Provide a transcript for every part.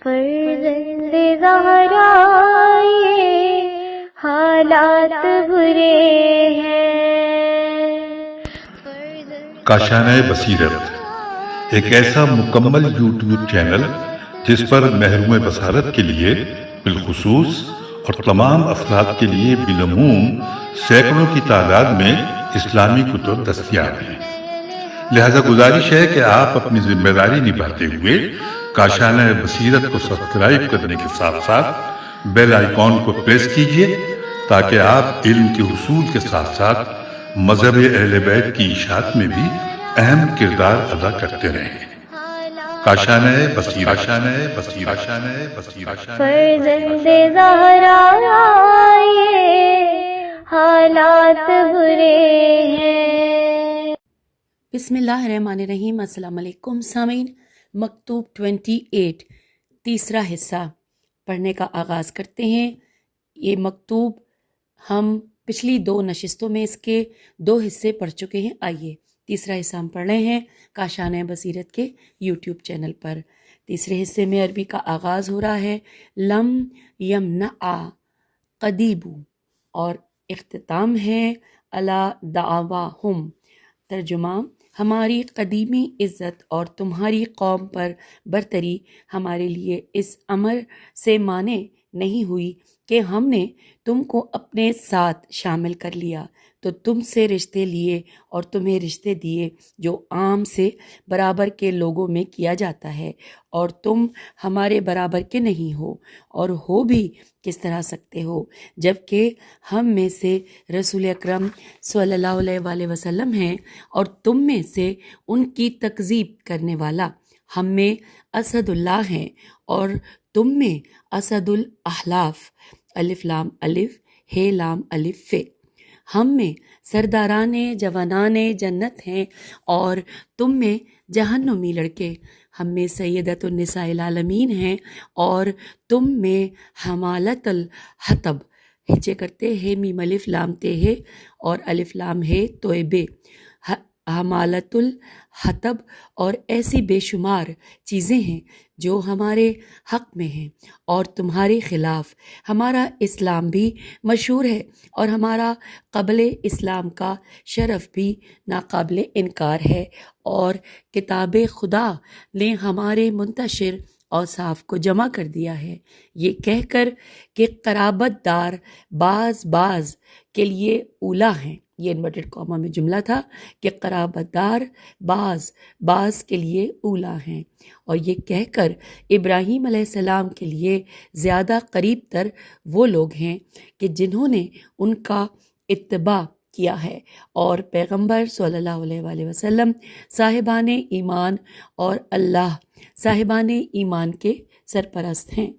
فرزند زہرا یہ حالات برے ہیں۔ کاشانۂ بصیرت ایک ایسا مکمل یوٹیوب چینل جس پر محروم بصارت کے لیے بالخصوص اور تمام افراد کے لیے بالعموم سینکڑوں کی تعداد میں اسلامی کتب دستیاب ہیں۔ لہذا گزارش ہے کہ آپ اپنی ذمہ داری نبھاتے ہوئے کاشانۂ بصیرت کو سبسکرائب کرنے کے ساتھ ساتھ بیل آئیکن کو پریس کیجیے تاکہ آپ علم کے حصول کے ساتھ ساتھ مذہب اہل بیت کی اشاعت میں بھی اہم کردار ادا کرتے رہیں۔ کاشانۂ بصیرت، کاشانۂ بصیرت، کاشانۂ بصیرت۔ فرزند زہرا یہ حالات برے ہیں۔ بسم اللہ الرحمن الرحیم۔ السلام علیکم سامعین، مکتوب 28 تیسرا حصہ پڑھنے کا آغاز کرتے ہیں۔ یہ مکتوب ہم پچھلی 2 نشستوں میں اس کے 2 حصے پڑھ چکے ہیں۔ آئیے تیسرا حصہ ہم پڑھ رہے ہیں کاشانۂ بصیرت کے یوٹیوب چینل پر۔ تیسرے حصے میں عربی کا آغاز ہو رہا ہے لم یمنع قدیبو، اور اختتام ہے الا دعواہم۔ ترجمہ: ہماری قدیمی عزت اور تمہاری قوم پر برتری ہمارے لیے اس امر سے مانع نہیں ہوئی کہ ہم نے تم کو اپنے ساتھ شامل کر لیا تو تم سے رشتے لیے اور تمہیں رشتے دیے جو عام سے برابر کے لوگوں میں کیا جاتا ہے، اور تم ہمارے برابر کے نہیں ہو، اور ہو بھی کس طرح سکتے ہو جبکہ ہم میں سے رسول اکرم صلی اللہ علیہ وآلہ وسلم ہیں اور تم میں سے ان کی تکذیب کرنے والا۔ ہم میں اسد اللہ ہیں اور تم میں اسد الاحلاف۔ الف لام الف ہے لام الف فے۔ ہم میں سرداران جوانان جنت ہیں اور تم میں جہنمی لڑکے۔ ہم میں سیدۃ النساء العالمین ہیں اور تم میں حمالۃ الحطب۔ ہجے کرتے ہیں میم الف لام تے ہے اور الف لام ہے توئے بے۔ حمالۃ الحطب اور ایسی بے شمار چیزیں ہیں جو ہمارے حق میں ہیں اور تمہارے خلاف۔ ہمارا اسلام بھی مشہور ہے اور ہمارا قبل اسلام کا شرف بھی ناقابل انکار ہے، اور کتاب خدا نے ہمارے منتشر اوصاف کو جمع کر دیا ہے، یہ کہہ کر کہ قرابت دار بعض کے لیے اولیٰ ہیں۔ یہ انورٹڈ کاما میں جملہ تھا کہ قرابت دار بعض کے لیے اولیٰ ہیں، اور یہ کہہ کر ابراہیم علیہ السلام کے لیے زیادہ قریب تر وہ لوگ ہیں کہ جنہوں نے ان کا اتباع کیا ہے، اور پیغمبر صلی اللہ علیہ وآلہ وسلم صاحبان ایمان اور اللہ صاحبان ایمان کے سرپرست ہیں۔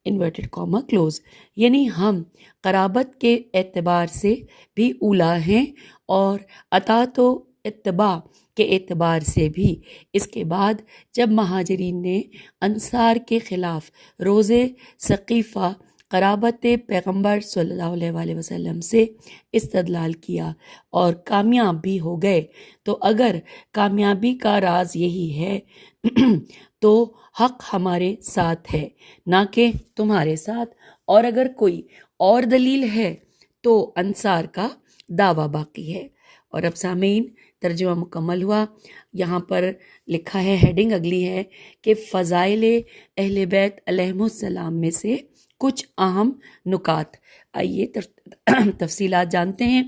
انورٹڈ کاما کلوز، یعنی ہم قرابت کے اعتبار سے بھی اولیٰ ہیں اور اطاعت و اتباع کے اعتبار سے بھی۔ اس کے بعد جب مہاجرین نے انصار کے خلاف روز ثقیفہ قرابت پیغمبر صلی اللہ علیہ وآلہ وسلم سے استدلال کیا اور کامیاب بھی ہو گئے، تو اگر کامیابی کا راز یہی ہے تو حق ہمارے ساتھ ہے نہ کہ تمہارے ساتھ، اور اگر کوئی اور دلیل ہے تو انصار کا دعویٰ باقی ہے۔ اور اب سامعین ترجمہ مکمل ہوا۔ یہاں پر لکھا ہے، ہیڈنگ اگلی ہے کہ فضائل اہل بیت علیہم السلام میں سے کچھ اہم نکات۔ آئیے تفصیلات جانتے ہیں۔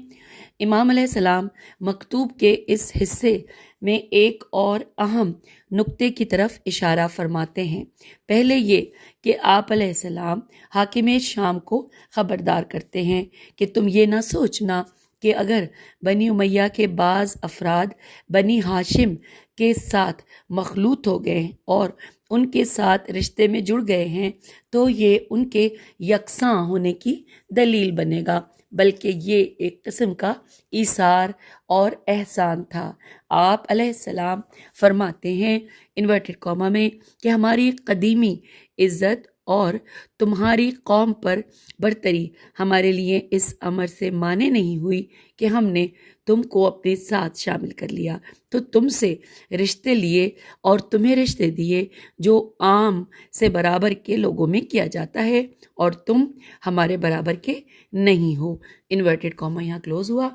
امام علیہ السلام مکتوب کے اس حصے میں ایک اور اہم نکتے کی طرف اشارہ فرماتے ہیں۔ پہلے یہ کہ آپ علیہ السلام حاکم شام کو خبردار کرتے ہیں کہ تم یہ نہ سوچنا کہ اگر بنی امیہ کے بعض افراد بنی ہاشم کے ساتھ مخلوط ہو گئے اور ان کے ساتھ رشتے میں جڑ گئے ہیں تو یہ ان کے یکساں ہونے کی دلیل بنے گا، بلکہ یہ ایک قسم کا ایثار اور احسان تھا۔ آپ علیہ السلام فرماتے ہیں انورٹڈ کاما میں کہ ہماری قدیمی عزت اور تمہاری قوم پر برتری ہمارے لیے اس امر سے مانع نہیں ہوئی کہ ہم نے تم کو اپنے ساتھ شامل کر لیا تو تم سے رشتے لیے اور تمہیں رشتے دیے جو عام سے برابر کے لوگوں میں کیا جاتا ہے، اور تم ہمارے برابر کے نہیں ہو۔ انورٹڈ کاما یہاں کلوز ہوا۔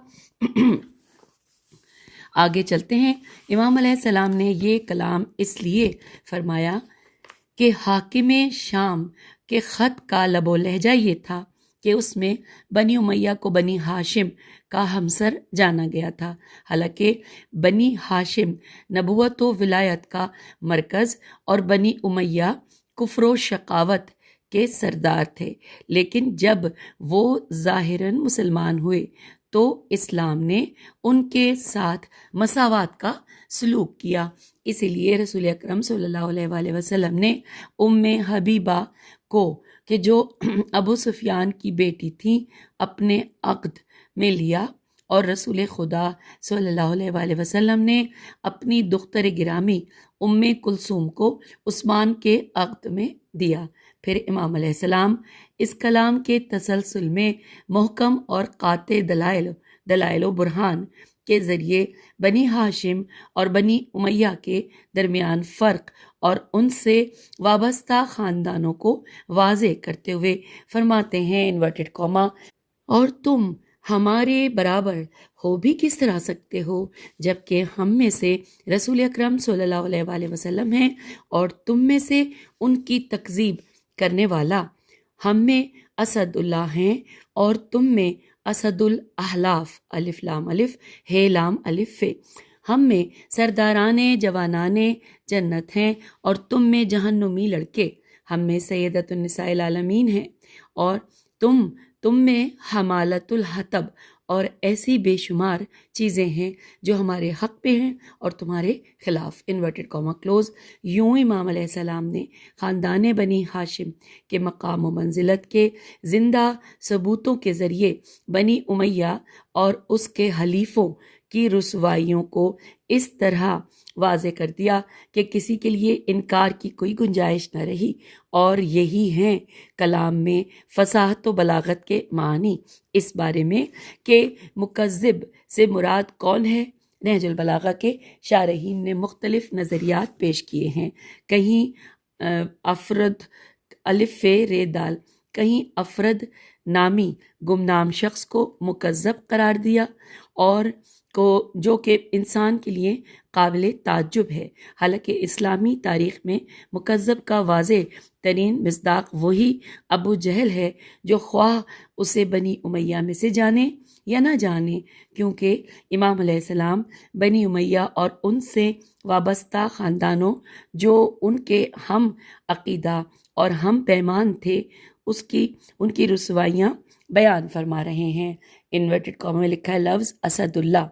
آگے چلتے ہیں۔ امام علیہ السلام نے یہ کلام اس لیے فرمایا کہ حاکم شام کے خط کا لب و لہجہ یہ تھا کہ اس میں بنی امیہ کو بنی ہاشم کا ہمسر جانا گیا تھا، حالانکہ بنی ہاشم نبوت و ولایت کا مرکز اور بنی امیہ کفر و شقاوت کے سردار تھے، لیکن جب وہ ظاہراً مسلمان ہوئے تو اسلام نے ان کے ساتھ مساوات کا سلوک کیا۔ اسی لیے رسول اکرم صلی اللہ علیہ وآلہ وسلم نے ام حبیبہ کو، کہ جو ابو سفیان کی بیٹی تھی، اپنے عقد میں لیا، اور رسول خدا صلی اللہ علیہ وآلہ وسلم نے اپنی دختر گرامی ام کلثوم کو عثمان کے عقد میں دیا۔ پھر امام علیہ السلام اس کلام کے تسلسل میں محکم اور قاطع دلائل و برہان کے ذریعے بنی ہاشم اور بنی امیہ کے درمیان فرق اور ان سے وابستہ خاندانوں کو واضح کرتے ہوئے فرماتے ہیں انورٹڈ کاما، اور تم ہمارے برابر ہو بھی کس طرح سکتے ہو جبکہ ہم میں سے رسول اکرم صلی اللہ علیہ وآلہ وسلم ہیں اور تم میں سے ان کی تکذیب کرنے والا، ہم میں اسد اللہ ہیں اور تم میں اسد الاحلاف، الف لام الف ہے لام الف فے، ہم میں سرداران جوانان جنت ہیں اور تم میں جہنمی لڑکے، ہم میں سیدۃ النساء العالمین ہیں اور تم میں حمالت الحطب، اور ایسی بے شمار چیزیں ہیں جو ہمارے حق پہ ہیں اور تمہارے خلاف، انورٹڈ کاما کلوز۔ یوں امام علیہ السلام نے خاندان بنی ہاشم کے مقام و منزلت کے زندہ ثبوتوں کے ذریعے بنی امیہ اور اس کے حلیفوں کی رسوائیوں کو اس طرح واضح کر دیا کہ کسی کے لیے انکار کی کوئی گنجائش نہ رہی، اور یہی ہیں کلام میں فصاحت و بلاغت کے معنی۔ اس بارے میں کہ مکذب سے مراد کون ہے، نہج البلاغہ کے شارحین نے مختلف نظریات پیش کیے ہیں۔ کہیں افرد الف فے رے دال، کہیں افرد نامی گمنام شخص کو مکذب قرار دیا، اور جو کہ انسان کے لیے قابل تعجب ہے، حالانکہ اسلامی تاریخ میں مکذب کا واضح ترین مصداق وہی ابو جہل ہے، جو خواہ اسے بنی امیہ میں سے جانے یا نہ جانے، کیونکہ امام علیہ السلام بنی امیہ اور ان سے وابستہ خاندانوں جو ان کے ہم عقیدہ اور ہم پیمان تھے ان کی رسوائیاں بیان فرما رہے ہیں۔ انورٹڈ کاما میں لکھا ہے لفظ اسد اللہ،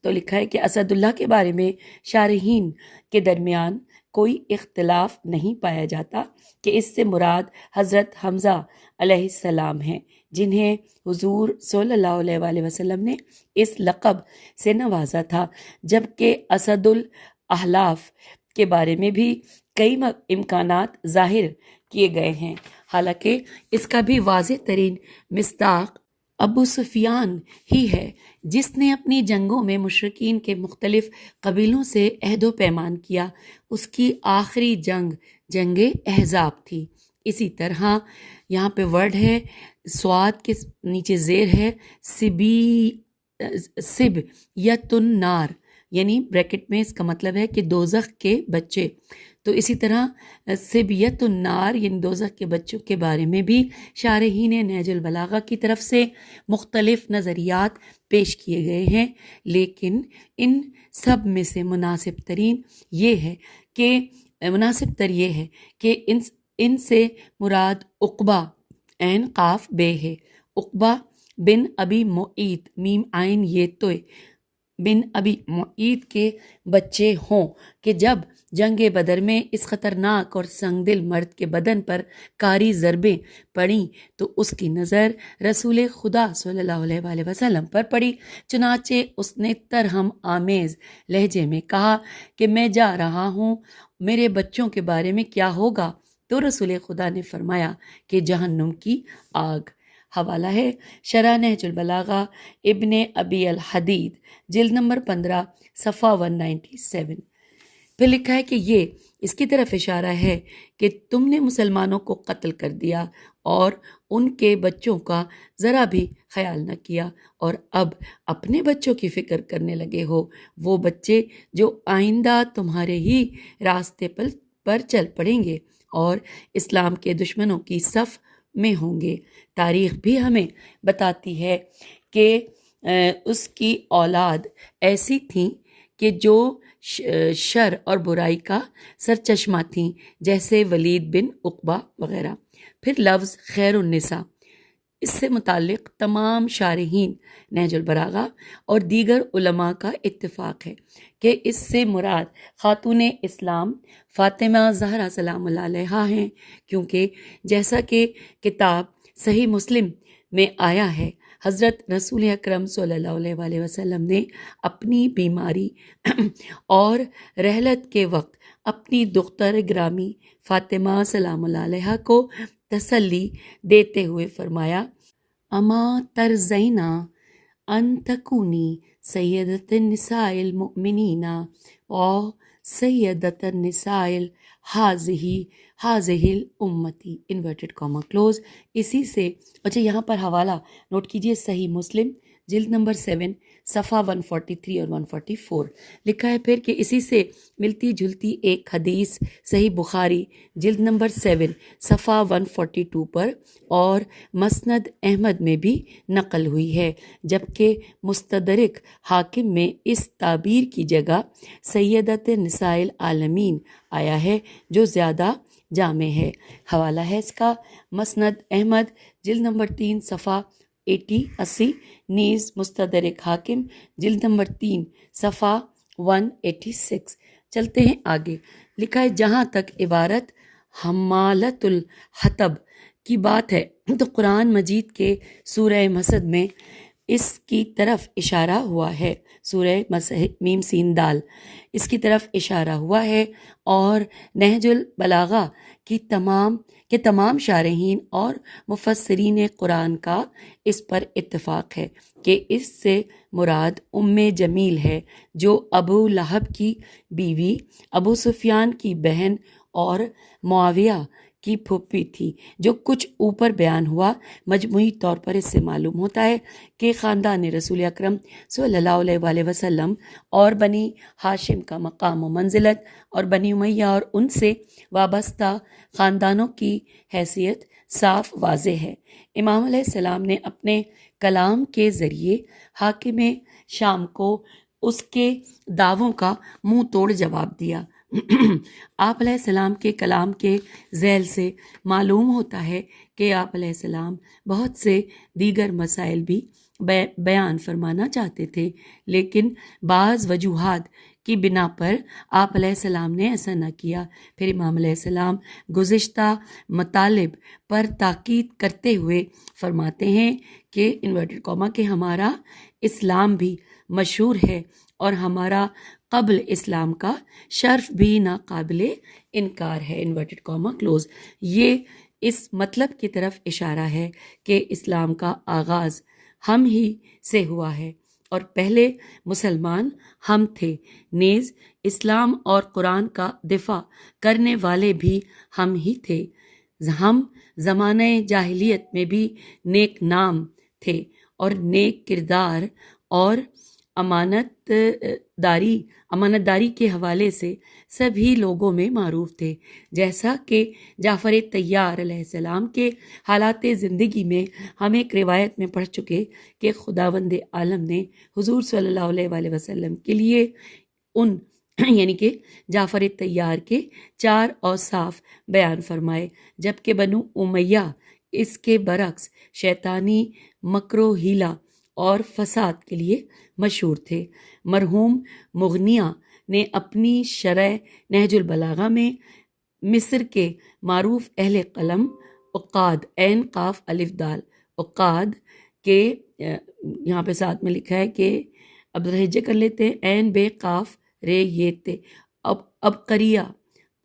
تو لکھا ہے کہ اسد اللہ کے بارے میں شارحین کے درمیان کوئی اختلاف نہیں پایا جاتا کہ اس سے مراد حضرت حمزہ علیہ السلام ہیں، جنہیں حضور صلی اللہ علیہ وآلہ وسلم نے اس لقب سے نوازا تھا، جبکہ اسد الاحلاف کے بارے میں بھی کئی امکانات ظاہر کیے گئے ہیں، حالانکہ اس کا بھی واضح ترین مصداق ابو سفیان ہی ہے، جس نے اپنی جنگوں میں مشرکین کے مختلف قبیلوں سے عہد و پیمان کیا۔ اس کی آخری جنگ احزاب تھی۔ اسی طرح یہاں پہ ورڈ ہے، سواد کے نیچے زیر ہے سب یت النار، یعنی بریکٹ میں اس کا مطلب ہے کہ دوزخ کے بچے۔ تو اسی طرح سبیت النار یعنی دوزخ کے بچوں کے بارے میں بھی شارحین نہج البلاغہ کی طرف سے مختلف نظریات پیش کیے گئے ہیں، لیکن ان سب میں سے مناسب تر یہ ہے کہ ان سے مراد عقبہ عین قاف بے ہے، عقبہ بن ابی معیط میم عین یہ توئے بن ابی معیط کے بچے ہوں، کہ جب جنگ بدر میں اس خطرناک اور سنگ دل مرد کے بدن پر کاری ضربیں پڑیں تو اس کی نظر رسول خدا صلی اللہ علیہ وآلہ وسلم پر پڑی، چنانچہ اس نے ترہم آمیز لہجے میں کہا کہ میں جا رہا ہوں، میرے بچوں کے بارے میں کیا ہوگا؟ تو رسول خدا نے فرمایا کہ جہنم کی آگ۔ حوالہ ہے شرح نہج البلاغہ ابن ابی الحدید جلد نمبر 15 صفحہ 197۔ پھر لکھا ہے کہ یہ اس کی طرف اشارہ ہے کہ تم نے مسلمانوں کو قتل کر دیا اور ان کے بچوں کا ذرا بھی خیال نہ کیا، اور اب اپنے بچوں کی فکر کرنے لگے ہو، وہ بچے جو آئندہ تمہارے ہی راستے پر چل پڑیں گے اور اسلام کے دشمنوں کی صف میں ہوں گے۔ تاریخ بھی ہمیں بتاتی ہے کہ اس کی اولاد ایسی تھیں کہ جو شر اور برائی کا سرچشمہ تھیں، جیسے ولید بن عقبہ وغیرہ۔ پھر لفظ خیر النساء، اس سے متعلق تمام شارحین نہج البلاغہ اور دیگر علماء کا اتفاق ہے کہ اس سے مراد خاتون اسلام فاطمہ زہرا سلام اللہ علیہا ہیں، کیونکہ جیسا کہ کتاب صحیح مسلم میں آیا ہے، حضرت رسول اکرم صلی اللہ علیہ وآلہ وسلم نے اپنی بیماری اور رحلت کے وقت اپنی دختر گرامی فاطمہ سلام اللہ علیہا کو تسلی دیتے ہوئے فرمایا، اما ترضینا ان تکونی سیدۃ النساء المؤمنین و سیدۃ النساء حاضہ الامتی انورٹڈ کاما کلوز۔ اسی سے اچھا یہاں پر حوالہ نوٹ کیجئے، صحیح مسلم جلد نمبر 7 صفحہ 143 اور 144۔ لکھا ہے پھر کہ اسی سے ملتی جلتی ایک حدیث صحیح بخاری جلد نمبر 7 صفحہ 142 پر اور مسند احمد میں بھی نقل ہوئی ہے، جبکہ مستدرک حاکم میں اس تعبیر کی جگہ سیدۃ نساء العالمین آیا ہے، جو زیادہ جامع ہے۔ حوالہ ہے اس کا مسند احمد جلد نمبر 3 صفحہ 80 نیز مستدرک حاکم جلد نمبر 3 صفحہ 186۔ چلتے ہیں آگے۔ لکھا ہے جہاں تک عبارت حمالۃ الحطب کی بات ہے تو قرآن مجید کے سورہ مسد میں اس کی طرف اشارہ ہوا ہے، سورہ میم سین دال، اس کی طرف اشارہ ہوا ہے، اور نہج البلاغہ کی تمام شارحین اور مفسرین قرآن کا اس پر اتفاق ہے کہ اس سے مراد ام جمیل ہے، جو ابو لہب کی بیوی، ابو سفیان کی بہن اور معاویہ کی پھوپھی تھی۔ جو کچھ اوپر بیان ہوا مجموعی طور پر اس سے معلوم ہوتا ہے کہ خاندان رسول اکرم صلی اللہ علیہ وآلہ وسلم اور بنی ہاشم کا مقام و منزلت اور بنی امیہ اور ان سے وابستہ خاندانوں کی حیثیت صاف واضح ہے۔ امام علیہ السلام نے اپنے کلام کے ذریعے حاکم شام کو اس کے دعووں کا منہ توڑ جواب دیا۔ آپ علیہ السلام کے کلام کے ذیل سے معلوم ہوتا ہے کہ آپ علیہ السلام بہت سے دیگر مسائل بھی بیان فرمانا چاہتے تھے، لیکن بعض وجوہات کی بنا پر آپ علیہ السلام نے ایسا نہ کیا۔ پھر امام علیہ السلام گزشتہ مطالب پر تاکید کرتے ہوئے فرماتے ہیں کہ انورٹڈ کاما کہ ہمارا اسلام بھی مشہور ہے اور ہمارا قبل اسلام کا شرف بھی ناقابل انکار ہے، انورٹڈ کاما کلوز۔ یہ اس مطلب کی طرف اشارہ ہے کہ اسلام کا آغاز ہم ہی سے ہوا ہے اور پہلے مسلمان ہم تھے، نیز اسلام اور قرآن کا دفاع کرنے والے بھی ہم ہی تھے۔ ہم زمانہ جاہلیت میں بھی نیک نام تھے اور نیک کردار اور امانت داری کے حوالے سے سبھی لوگوں میں معروف تھے، جیسا کہ جعفر طیار علیہ السلام کے حالات زندگی میں ہم ایک روایت میں پڑھ چکے کہ خداوند عالم نے حضور صلی اللہ علیہ وآلہ وسلم کے لیے ان یعنی کہ جعفر طیار کے 4 اوصاف بیان فرمائے، جبکہ بنو امیہ اس کے برعکس شیطانی مکر و حیلہ اور فساد کے لیے مشہور تھے۔ مرحوم مغنیہ نے اپنی شرح نہج البلاغہ میں مصر کے معروف اہل قلم عقاد عین قاف الف دال عقاد کے یہاں پہ ساتھ میں لکھا ہے کہ اب درجے کر لیتے ہیں عین بے قاف رے یہ تے اب قریہ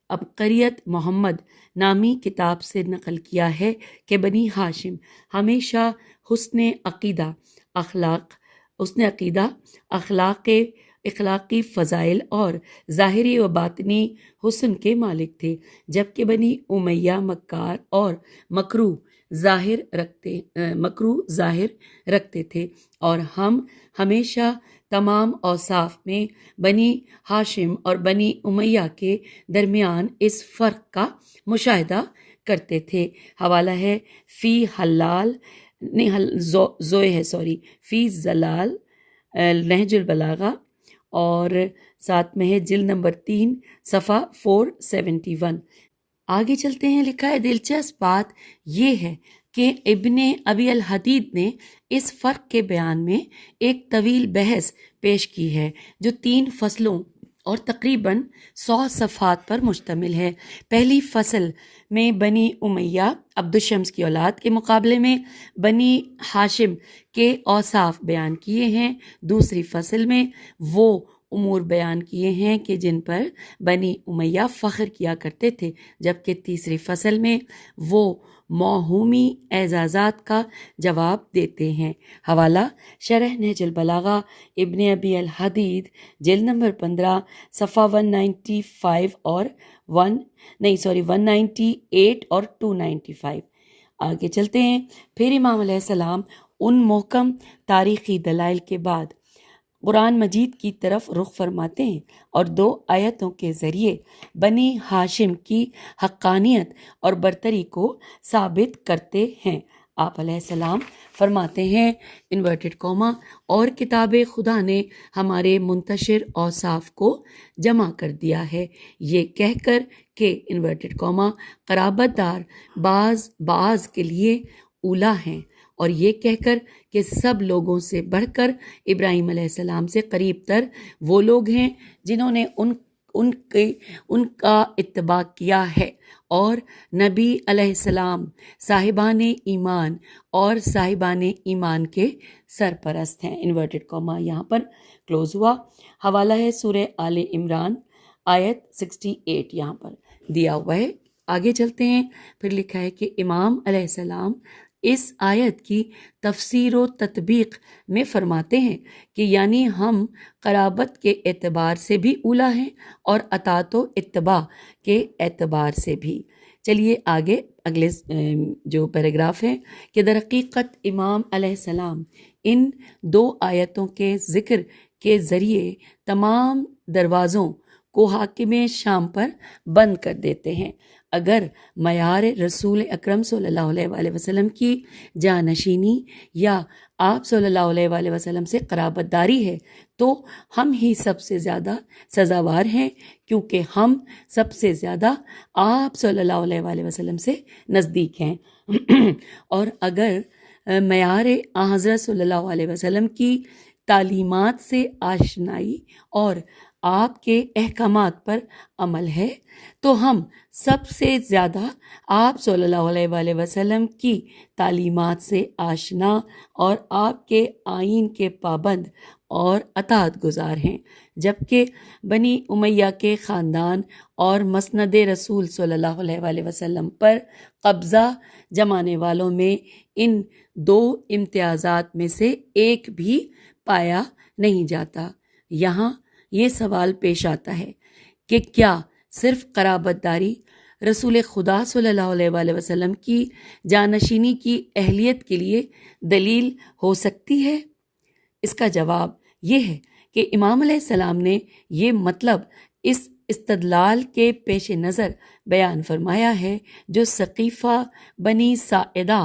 عبقریت محمد نامی کتاب سے نقل کیا ہے کہ بنی ہاشم ہمیشہ حسن عقیدہ اخلاقی فضائل اور ظاہری و باطنی حسن کے مالک تھے، جبکہ بنی امیہ مکار اور مکروہ ظاہر رکھتے تھے، اور ہم ہمیشہ تمام اوصاف میں بنی ہاشم اور بنی امیہ کے درمیان اس فرق کا مشاہدہ کرتے تھے۔ حوالہ ہے فی زلال نہج البلاغہ، اور ساتھ میں ہے جلد نمبر 3 صفحہ 471۔ آگے چلتے ہیں، لکھا ہے دلچسپ بات یہ ہے کہ ابن ابی الحدید نے اس فرق کے بیان میں ایک طویل بحث پیش کی ہے جو 3 فصلوں اور تقریباً 100 صفحات پر مشتمل ہے۔ پہلی فصل میں بنی امیہ عبد الشمس کی اولاد کے مقابلے میں بنی ہاشم کے اوصاف بیان کیے ہیں، دوسری فصل میں وہ امور بیان کیے ہیں کہ جن پر بنی امیہ فخر کیا کرتے تھے، جبکہ تیسری فصل میں وہ موہومی اعزازات کا جواب دیتے ہیں۔ حوالہ شرح نہج البلاغہ ابن ابی الحدید جلد نمبر 15 صفحہ 198 اور 295۔ آگے چلتے ہیں، پھر امام علیہ السلام ان محکم تاریخی دلائل کے بعد قرآن مجید کی طرف رخ فرماتے ہیں اور 2 آیتوں کے ذریعے بنی ہاشم کی حقانیت اور برتری کو ثابت کرتے ہیں۔ آپ علیہ السلام فرماتے ہیں انورٹڈ کوما، اور کتاب خدا نے ہمارے منتشر اوصاف کو جمع کر دیا ہے، یہ کہہ کر کہ انورٹڈ کوما قرابت دار بعض کے لیے اولا ہیں، اور یہ کہہ کر کہ سب لوگوں سے بڑھ کر ابراہیم علیہ السلام سے قریب تر وہ لوگ ہیں جنہوں نے ان کا اتباع کیا ہے، اور نبی علیہ السلام صاحبان ایمان اور صاحبان ایمان کے سرپرست ہیں۔ انورٹڈ کوما یہاں پر کلوز ہوا۔ حوالہ ہے سورہ آل عمران آیت 68 یہاں پر دیا ہوا ہے۔ آگے چلتے ہیں، پھر لکھا ہے کہ امام علیہ السلام اس آیت کی تفسیر و تطبیق میں فرماتے ہیں کہ یعنی ہم قرابت کے اعتبار سے بھی اولا ہیں اور اطاعت و اتباع کے اعتبار سے بھی۔ چلیے آگے اگلے جو پیراگراف ہے کہ در حقیقت امام علیہ السلام ان 2 آیتوں کے ذکر کے ذریعے تمام دروازوں کو حاکم شام پر بند کر دیتے ہیں۔ اگر معیار رسول اکرم صلی اللہ علیہ وآلہ وسلم کی جانشینی یا آپ صلی اللہ علیہ وآلہ وسلم سے قرابت داری ہے تو ہم ہی سب سے زیادہ سزاوار ہیں، کیونکہ ہم سب سے زیادہ آپ صلی اللہ علیہ وآلہ وسلم سے نزدیک ہیں۔ اور اگر معیار حضرت صلی اللہ علیہ وسلم کی تعلیمات سے آشنائی اور آپ کے احکامات پر عمل ہے تو ہم سب سے زیادہ آپ صلی اللہ علیہ وآلہ وسلم کی تعلیمات سے آشنا اور آپ کے آئین کے پابند اور اطاعت گزار ہیں، جبکہ بنی امیہ کے خاندان اور مسند رسول صلی اللہ علیہ وآلہ وسلم پر قبضہ جمانے والوں میں ان 2 امتیازات میں سے ایک بھی پایا نہیں جاتا۔ یہاں یہ سوال پیش آتا ہے کہ کیا صرف قرابت داری رسول خدا صلی اللہ علیہ وآلہ وسلم کی جانشینی کی اہلیت کے لیے دلیل ہو سکتی ہے؟ اس کا جواب یہ ہے کہ امام علیہ السلام نے یہ مطلب اس استدلال کے پیش نظر بیان فرمایا ہے جو ثقیفہ بنی ساعدہ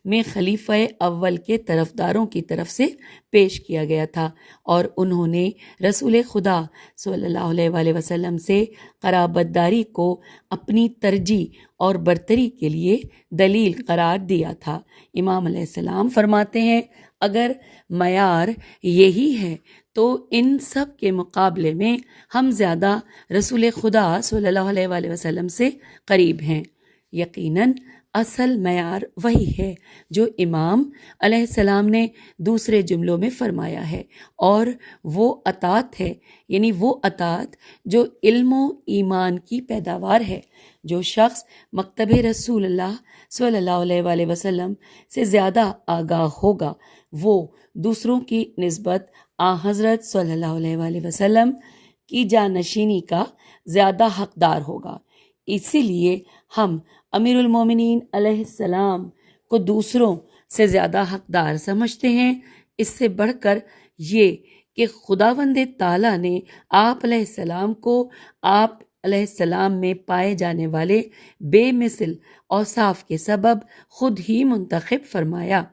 میں خلیفہ اول کے طرفداروں کی طرف سے پیش کیا گیا تھا، اور انہوں نے رسول خدا صلی اللہ علیہ وآلہ وسلم سے قرابت داری کو اپنی ترجیح اور برتری کے لیے دلیل قرار دیا تھا۔ امام علیہ السلام فرماتے ہیں اگر معیار یہی ہے تو ان سب کے مقابلے میں ہم زیادہ رسول خدا صلی اللہ علیہ وآلہ وسلم سے قریب ہیں۔ یقیناً اصل معیار وہی ہے جو امام علیہ السلام نے دوسرے جملوں میں فرمایا ہے، اور وہ اطاعت ہے، یعنی وہ اطاعت جو علم و ایمان کی پیداوار ہے۔ جو شخص مکتب رسول اللہ صلی اللہ علیہ وآلہ وسلم سے زیادہ آگاہ ہوگا، وہ دوسروں کی نسبت حضرت صلی اللہ علیہ وآلہ وسلم کی جانشینی کا زیادہ حقدار ہوگا۔ اسی لیے ہم امیر المومنین علیہ السلام کو دوسروں سے زیادہ حقدار سمجھتے ہیں۔ اس سے بڑھ کر یہ کہ خداوند تعالیٰ نے آپ علیہ السلام کو آپ علیہ السلام میں پائے جانے والے بے مثل اوصاف کے سبب خود ہی منتخب فرمایا۔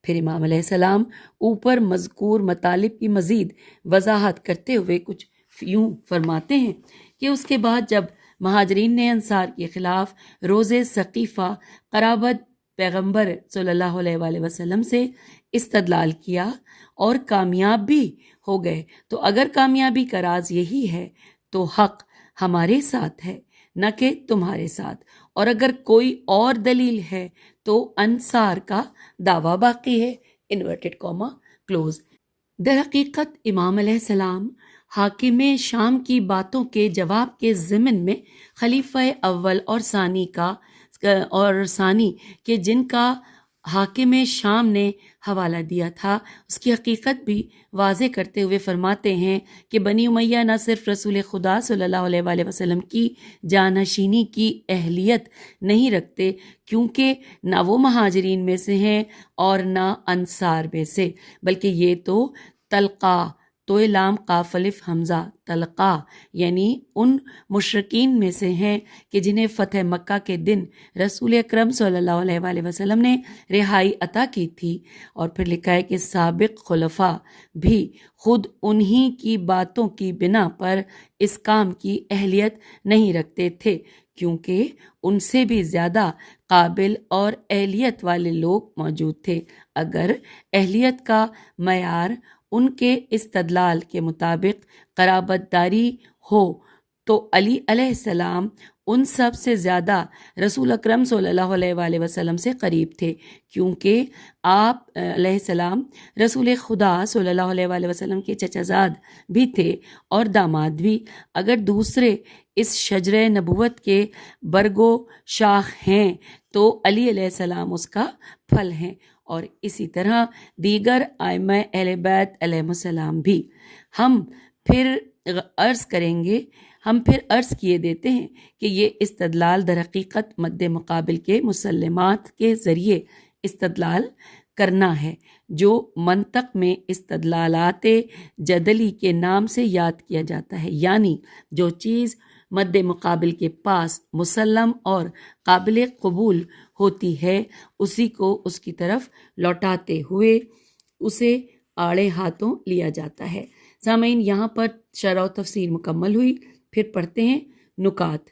پھر امام علیہ السلام اوپر مذکور مطالب کی مزید وضاحت کرتے ہوئے کچھ یوں فرماتے ہیں کہ اس کے بعد جب مہاجرین نے انصار کے خلاف روز ثقیفہ قرابت پیغمبر صلی اللہ علیہ وآلہ وسلم سے استدلال کیا اور کامیاب بھی ہو گئے، تو اگر کامیابی کا راز یہی ہے تو حق ہمارے ساتھ ہے نہ کہ تمہارے ساتھ، اور اگر کوئی اور دلیل ہے تو انصار کا دعویٰ باقی ہے، انورٹڈ کاما کلوز۔ در حقیقت امام علیہ السلام حاکم شام کی باتوں کے جواب کے ضمن میں خلیفہ اول اور ثانی کے جن کا حاکم شام نے حوالہ دیا تھا اس کی حقیقت بھی واضح کرتے ہوئے فرماتے ہیں کہ بنی امیہ نہ صرف رسول خدا صلی اللہ علیہ وآلہ وسلم کی جانشینی کی اہلیت نہیں رکھتے، کیونکہ نہ وہ مہاجرین میں سے ہیں اور نہ انصار میں سے، بلکہ یہ تو تلقا تو لام قاف الف حمزہ تلقا یعنی ان مشرکین میں سے ہیں کہ جنہیں فتح مکہ کے دن رسول اکرم صلی اللہ علیہ وآلہ وسلم نے رہائی عطا کی تھی۔ اور پھر لکھا ہے کہ سابق خلفاء بھی خود انہی کی باتوں کی بنا پر اس کام کی اہلیت نہیں رکھتے تھے، کیونکہ ان سے بھی زیادہ قابل اور اہلیت والے لوگ موجود تھے۔ اگر اہلیت کا معیار ان کے استدلال کے مطابق قرابت داری ہو تو علی علیہ السلام ان سب سے زیادہ رسول اکرم صلی اللہ علیہ وآلہ وسلم سے قریب تھے، کیونکہ آپ علیہ السلام رسول خدا صلی اللہ علیہ وآلہ وسلم کے چچا زاد بھی تھے اور داماد بھی۔ اگر دوسرے اس شجرہ نبوت کے برگو شاخ ہیں تو علی علیہ السلام اس کا پھل ہیں، اور اسی طرح دیگر ائمہ اہل بیت علیہ السلام بھی۔ ہم پھر عرض کیے دیتے ہیں کہ یہ استدلال در حقیقت مد مقابل کے مسلمات کے ذریعے استدلال کرنا ہے، جو منطق میں استدلالات جدلی کے نام سے یاد کیا جاتا ہے، یعنی جو چیز مد مقابل کے پاس مسلم اور قابل قبول ہوتی ہے اسی کو اس کی طرف لوٹاتے ہوئے اسے آڑے ہاتھوں لیا جاتا ہے۔ سامعین، یہاں پر شرح و تفسیر مکمل ہوئی، پھر پڑھتے ہیں نکات۔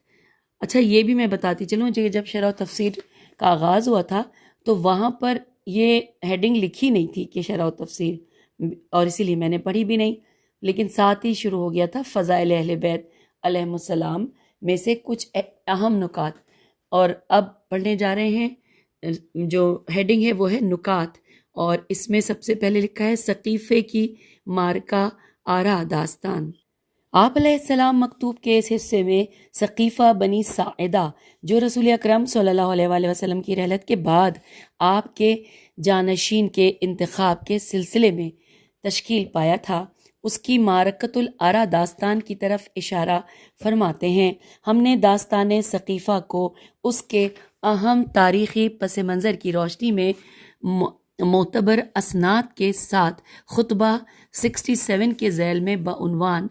اچھا، یہ بھی میں بتاتی چلوں کہ جب شرح و تفسیر کا آغاز ہوا تھا تو وہاں پر یہ ہیڈنگ لکھی نہیں تھی کہ شرح و تفسیر، اور اسی لیے میں نے پڑھی بھی نہیں، لیکن ساتھ ہی شروع ہو گیا تھا فضائل اہل بیت علیہ السلام میں سے کچھ اہم نکات، اور اب پڑھنے جا رہے ہیں جو ہیڈنگ ہے وہ ہے نکات، اور اس میں سب سے پہلے لکھا ہے ثقیفے کی مارکہ آرا داستان۔ آپ علیہ السلام مکتوب کے اس حصے میں ثقیفہ بنی ساعدہ جو رسول اکرم صلی اللہ علیہ وآلہ وسلم کی رحلت کے بعد آپ کے جانشین کے انتخاب کے سلسلے میں تشکیل پایا تھا، اس کی معرکۃ الارا داستان کی طرف اشارہ فرماتے ہیں۔ ہم نے داستان ثقیفہ کو اس کے اہم تاریخی پس منظر کی روشنی میں معتبر اسناد کے ساتھ خطبہ 67 کے ذیل میں بعنوان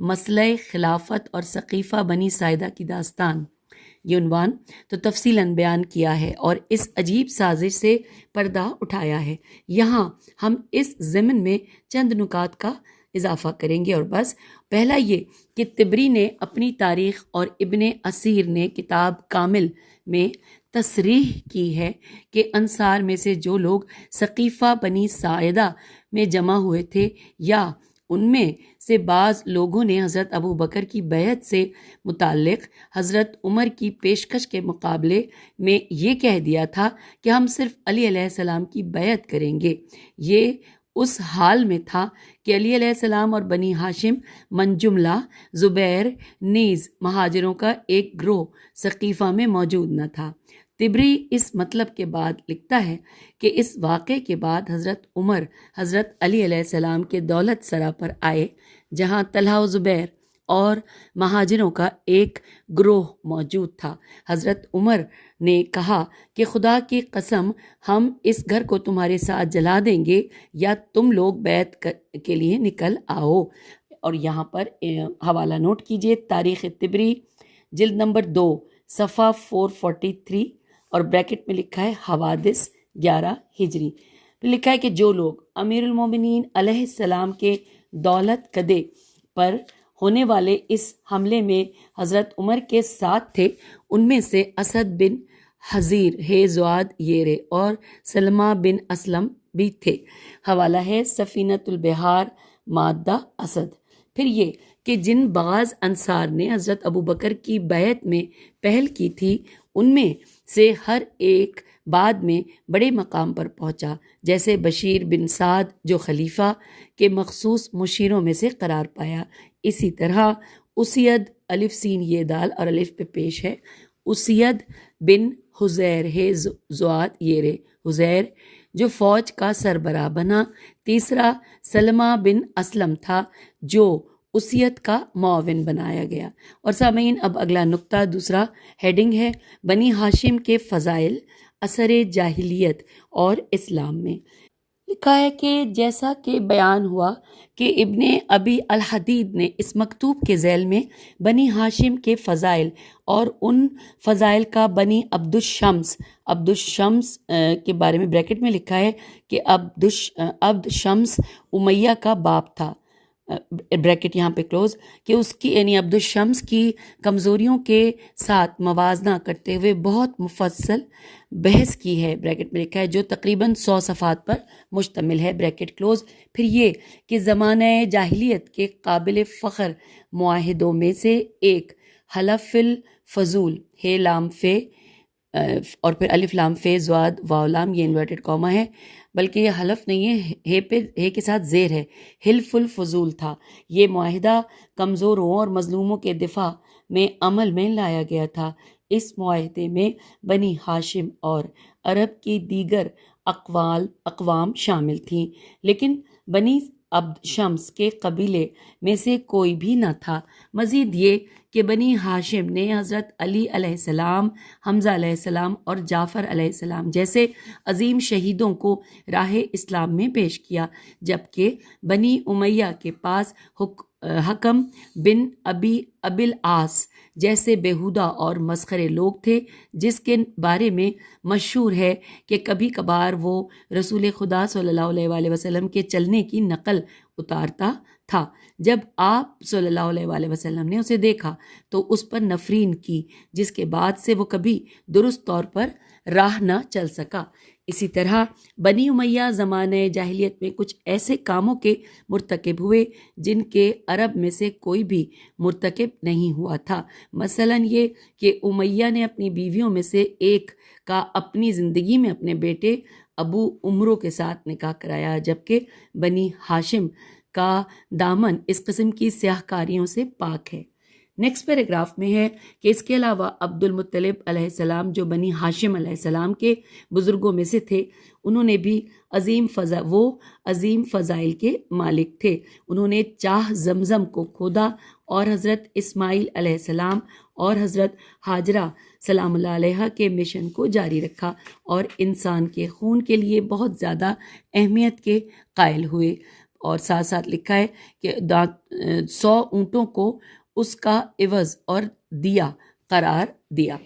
مسئلہ خلافت اور ثقیفہ بنی ساعدہ کی داستان، یہ عنوان تو تفصیلاً بیان کیا ہے اور اس عجیب سازش سے پردہ اٹھایا ہے۔ یہاں ہم اس ضمن میں چند نکات کا اضافہ کریں گے، اور بس پہلا یہ کہ طبری نے اپنی تاریخ اور ابن اسیر نے کتاب کامل میں تصریح کی ہے کہ انصار میں سے جو لوگ ثقیفہ بنی ساعدہ میں جمع ہوئے تھے یا ان میں سے بعض لوگوں نے حضرت ابو بکر کی بیعت سے متعلق حضرت عمر کی پیشکش کے مقابلے میں یہ کہہ دیا تھا کہ ہم صرف علی علیہ السلام کی بیعت کریں گے۔ یہ اس حال میں تھا کہ علی علیہ السلام اور بنی ہاشم من جملہ زبیر نیز مہاجروں کا ایک گروہ ثقیفہ میں موجود نہ تھا۔ طبری اس مطلب کے بعد لکھتا ہے کہ اس واقعے کے بعد حضرت عمر حضرت علی علیہ السلام کے دولت سرا پر آئے، جہاں طلحہ و زبیر اور مہاجروں کا ایک گروہ موجود تھا۔ حضرت عمر نے کہا کہ خدا کی قسم ہم اس گھر کو تمہارے ساتھ جلا دیں گے یا تم لوگ بیعت کے لیے نکل آؤ۔ اور یہاں پر حوالہ نوٹ کیجئے، تاریخ طبری جلد نمبر 2 صفحہ 443 اور بریکٹ میں لکھا ہے حوادث 11 ہجری۔ پھر لکھا ہے کہ جو لوگ امیر المومنین علیہ السلام کے دولت قدے پر ہونے والے اس حملے میں حضرت عمر کے ساتھ تھے، ان میں سے اسد بن حضیر ہے زواد یرے اور سلمہ بن اسلم بھی تھے۔ حوالہ ہے سفینۃ البحار مادہ اسد۔ پھر یہ کہ جن بعض انصار نے حضرت ابو بکر کی بیعت میں پہل کی تھی، ان میں سے ہر ایک بعد میں بڑے مقام پر پہنچا، جیسے بشیر بن سعد جو خلیفہ کے مخصوص مشیروں میں سے قرار پایا۔ اسی طرح اسید الف سین یہ دال اور الف پہ پیش ہے، اسید بن حزیر ہے زواد یرے حزیر جو فوج کا سربراہ بنا۔ تیسرا سلمہ بن اسلم تھا جو اسیت کا معاون بنایا گیا۔ اور سامعین اب اگلا نقطہ دوسرا ہیڈنگ ہے بنی ہاشم کے فضائل اثر جاہلیت اور اسلام میں۔ لکھا ہے کہ جیسا کہ بیان ہوا کہ ابن ابی الحدید نے اس مکتوب کے ذیل میں بنی ہاشم کے فضائل اور ان فضائل کا بنی عبد الشمس کے بارے میں بریکٹ میں لکھا ہے کہ عبد شمس امیہ کا باپ تھا، بریکٹ یہاں پہ کلوز، کہ اس کی یعنی عبد الشمس کی کمزوریوں کے ساتھ موازنہ کرتے ہوئے بہت مفصل بحث کی ہے، بریکٹ میں لکھا ہے، جو تقریباً 100 صفحات پر مشتمل ہے، بریکٹ کلوز۔ پھر یہ کہ زمانہ جاہلیت کے قابل فخر معاہدوں میں سے ایک حلف الفضول ہے لام فے اور پھر الف لام فے زواد واو لام، یہ انورٹڈ کاما ہے، بلکہ یہ حلف نہیں ہے، ہے کے ساتھ زیر ہے، حلف الفضول تھا۔ یہ معاہدہ کمزوروں اور مظلوموں کے دفاع میں عمل میں لایا گیا تھا۔ اس معاہدے میں بنی ہاشم اور عرب کی دیگر اقوام شامل تھیں، لیکن بنی عبد شمس کے قبیلے میں سے کوئی بھی نہ تھا۔ مزید یہ کہ بنی ہاشم نے حضرت علی علیہ السلام، حمزہ علیہ السلام اور جعفر علیہ السلام جیسے عظیم شہیدوں کو راہ اسلام میں پیش کیا، جبکہ بنی امیہ کے پاس حکم بن ابی العاص جیسے بیہودہ اور مسخرے لوگ تھے، جس کے بارے میں مشہور ہے کہ کبھی کبھار وہ رسول خدا صلی اللہ علیہ وآلہ وسلم کے چلنے کی نقل اتارتا تھا۔ جب آپ صلی اللہ علیہ وآلہ وسلم نے اسے دیکھا تو اس پر نفرین کی، جس کے بعد سے وہ کبھی درست طور پر راہ نہ چل سکا۔ اسی طرح بنی امیہ زمانہ جاہلیت میں کچھ ایسے کاموں کے مرتکب ہوئے جن کے عرب میں سے کوئی بھی مرتکب نہیں ہوا تھا۔ مثلا یہ کہ امیہ نے اپنی بیویوں میں سے ایک کا اپنی زندگی میں اپنے بیٹے ابو عمرو کے ساتھ نکاح کرایا، جبکہ بنی ہاشم کا دامن اس قسم کی سیاہ کاریوں سے پاک ہے۔ نیکسٹ پیراگراف میں ہے کہ اس کے علاوہ عبد المطلب علیہ السلام جو بنی ہاشم علیہ السلام کے بزرگوں میں سے تھے، انہوں نے بھی عظیم فضائل کے مالک تھے۔ انہوں نے چاہ زمزم کو کھودا اور حضرت اسماعیل علیہ السلام اور حضرت ہاجرہ سلام اللہ علیہ کے مشن کو جاری رکھا اور انسان کے خون کے لیے بہت زیادہ اہمیت کے قائل ہوئے۔ اور ساتھ ساتھ لکھا ہے کہ 100 اونٹوں کو اس کا عوض اور دیا قرار دیا،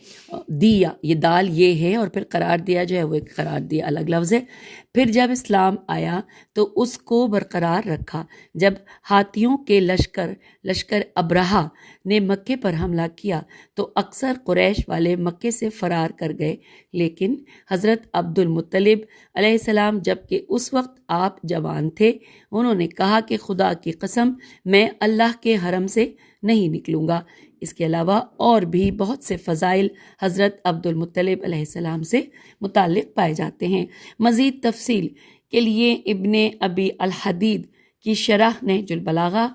یہ دال یہ ہے اور پھر قرار دیا جو ہے وہ ایک قرار دیا الگ لفظ ہے۔ پھر جب اسلام آیا تو اس کو برقرار رکھا۔ جب ہاتھیوں کے لشکر ابرہہ نے مکے پر حملہ کیا تو اکثر قریش والے مکے سے فرار کر گئے، لیکن حضرت عبد المطلب علیہ السلام جبکہ اس وقت آپ جوان تھے، انہوں نے کہا کہ خدا کی قسم میں اللہ کے حرم سے نہیں نکلوں گا۔ اس کے علاوہ اور بھی بہت سے فضائل حضرت عبد المطلب علیہ السلام سے متعلق پائے جاتے ہیں۔ مزید تفصیل کے لیے ابن ابی الحدید کی شرح نہج البلاغہ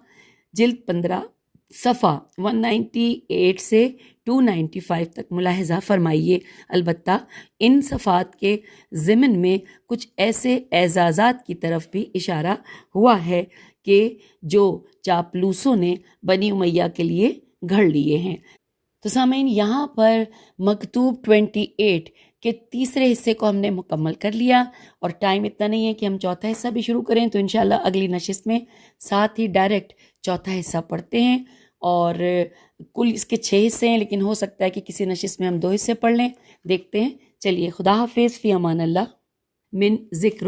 جلد 15 صفحہ 198 سے 295 تک ملاحظہ فرمائیے۔ البتہ ان صفحات کے ضمن میں کچھ ایسے اعزازات کی طرف بھی اشارہ ہوا ہے کہ جو چاپلوسوں نے بنی امیہ کے لیے گھڑ لیے ہیں۔ تو سامعین، یہاں پر مکتوب 28 کے تیسرے حصے کو ہم نے مکمل کر لیا، اور ٹائم اتنا نہیں ہے کہ ہم چوتھا حصہ بھی شروع کریں، تو انشاءاللہ اگلی نشست میں ساتھ ہی ڈائریکٹ چوتھا حصہ پڑھتے ہیں۔ اور کل اس کے 6 حصے ہیں، لیکن ہو سکتا ہے کہ کسی نشست میں ہم 2 حصے پڑھ لیں، دیکھتے ہیں۔ چلیے، خدا حافظ، فی امان اللہ، من ذکر